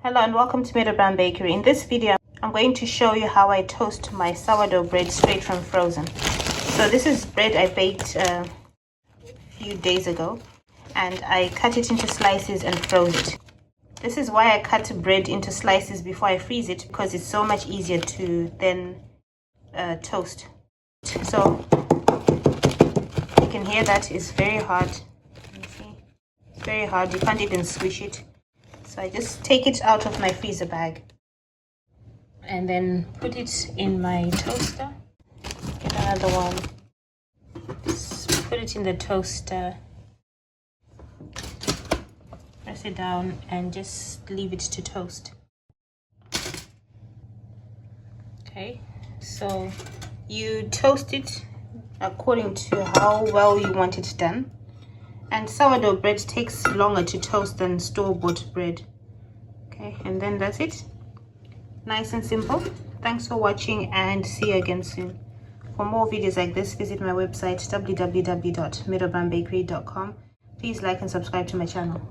Hello and welcome to Meadow Bakery. In this video, I'm going to show you how I toast my sourdough bread straight from frozen. So this is bread I baked a few days ago, and I cut it into slices and froze it. This is why I cut bread into slices before I freeze it, because it's so much easier to then toast. So you can hear that it's very hard. You see, it's very hard. You can't even squish it. So I just take it out of my freezer bag and then put it in my toaster. Get another one. Just put it in the toaster. Press it down and just leave it to toast. Okay, so you toast it according to how well you want it done. And sourdough bread takes longer to toast than store-bought bread. Okay, and then that's it. Nice and simple. Thanks for watching and see you again soon. For more videos like this, visit my website www.meadowbakery.com. Please like and subscribe to my channel.